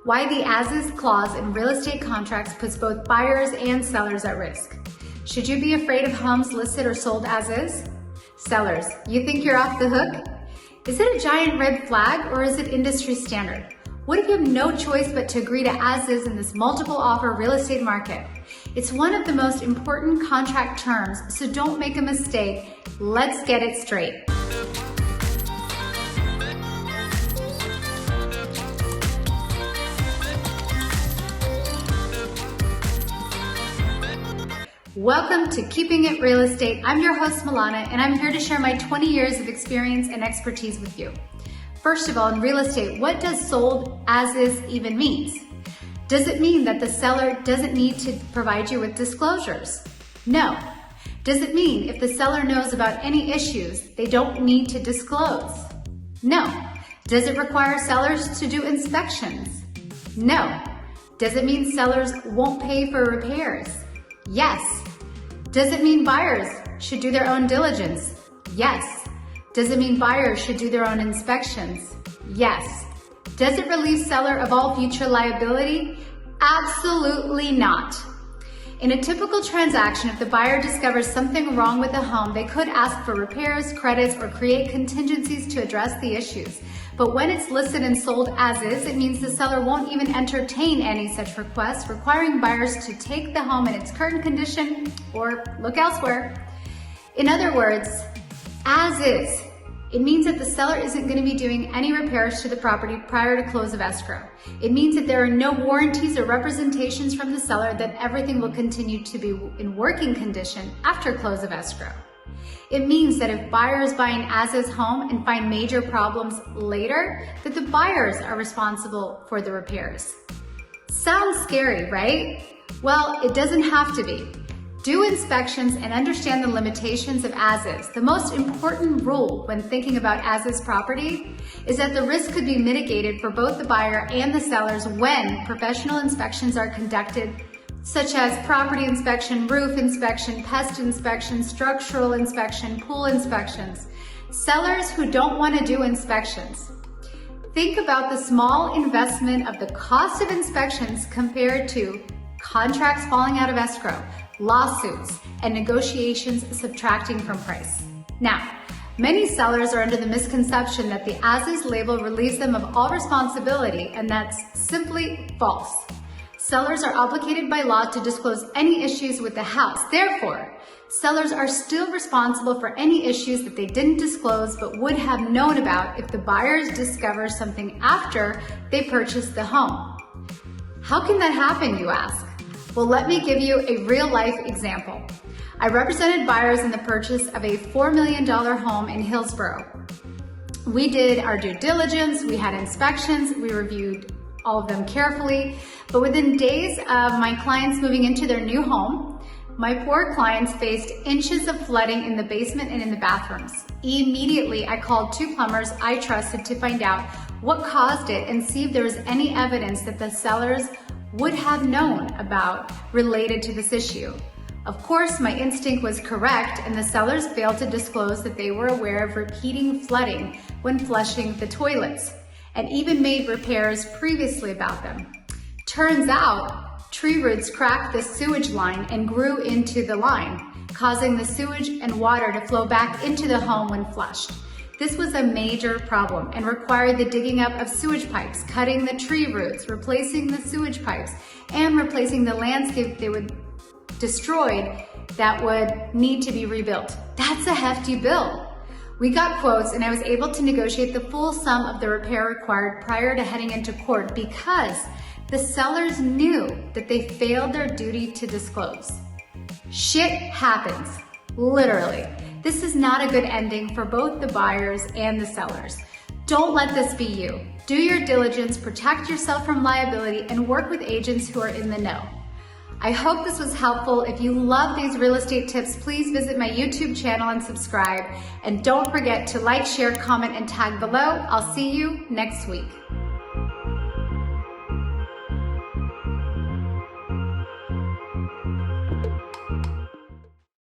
Why the AsIs clause in real estate contracts puts both buyers and sellers at risk. Should you be afraid of homes listed or sold as is? Sellers, you think you're off the hook? Is it a giant red flag or is it industry standard? What if you have no choice but to agree to as is in this multiple offer real estate market? It's one of the most important contract terms, so don't make a mistake. Let's get it straight. Welcome to Keeping It Real Estate. I'm your host, Milana, and I'm here to share my 20 years of experience and expertise with you. First of all, in real estate, what does sold as is even mean? Does it mean that the seller doesn't need to provide you with disclosures? No. Does it mean if the seller knows about any issues, they don't need to disclose? No. Does it require sellers to do inspections? No. Does it mean sellers won't pay for repairs? Yes. Does it mean buyers should do their own diligence? Yes. Does it mean buyers should do their own inspections? Yes. Does it relieve seller of all future liability? Absolutely not. In a typical transaction, if the buyer discovers something wrong with the home, they could ask for repairs, credits, or create contingencies to address the issues. But when it's listed and sold as is, it means the seller won't even entertain any such requests, requiring buyers to take the home in its current condition or look elsewhere. In other words, as is, it means that the seller isn't going to be doing any repairs to the property prior to close of escrow. It means that there are no warranties or representations from the seller that everything will continue to be in working condition after close of escrow. It means that if buyers buy an as-is home and find major problems later, that the buyers are responsible for the repairs. Sounds scary, right? Well, it doesn't have to be. Do inspections and understand the limitations of as-is. The most important rule when thinking about as-is property is that the risk could be mitigated for both the buyer and the sellers when professional inspections are conducted, such as property inspection, roof inspection, pest inspection, structural inspection, pool inspections. Sellers who don't want to do inspections, think about the small investment of the cost of inspections compared to contracts falling out of escrow, lawsuits, and negotiations subtracting from price. Now, many sellers are under the misconception that the as-is label relieves them of all responsibility, and that's simply false. Sellers are obligated by law to disclose any issues with the house. Therefore, sellers are still responsible for any issues that they didn't disclose but would have known about if the buyers discover something after they purchased the home. How can that happen, you ask? Well, let me give you a real-life example. I represented buyers in the purchase of a $4 million home in Hillsborough. We did our due diligence, we had inspections, we reviewed all of them carefully, but within days of my clients moving into their new home, my poor clients faced inches of flooding in the basement and in the bathrooms. Immediately, I called 2 plumbers I trusted to find out what caused it and see if there was any evidence that the sellers would have known about related to this issue. Of course, my instinct was correct, and the sellers failed to disclose that they were aware of repeating flooding when flushing the toilets, and even made repairs previously about them. Turns out, tree roots cracked the sewage line and grew into the line, causing the sewage and water to flow back into the home when flushed. This was a major problem and required the digging up of sewage pipes, cutting the tree roots, replacing the sewage pipes, and replacing the landscape they would destroyed that would need to be rebuilt. That's a hefty bill. We got quotes and I was able to negotiate the full sum of the repair required prior to heading into court because the sellers knew that they failed their duty to disclose. Shit happens, literally. This is not a good ending for both the buyers and the sellers. Don't let this be you. Do your diligence, protect yourself from liability, and work with agents who are in the know. I hope this was helpful. If you love these real estate tips, please visit my YouTube channel and subscribe. And don't forget to like, share, comment, and tag below. I'll see you next week.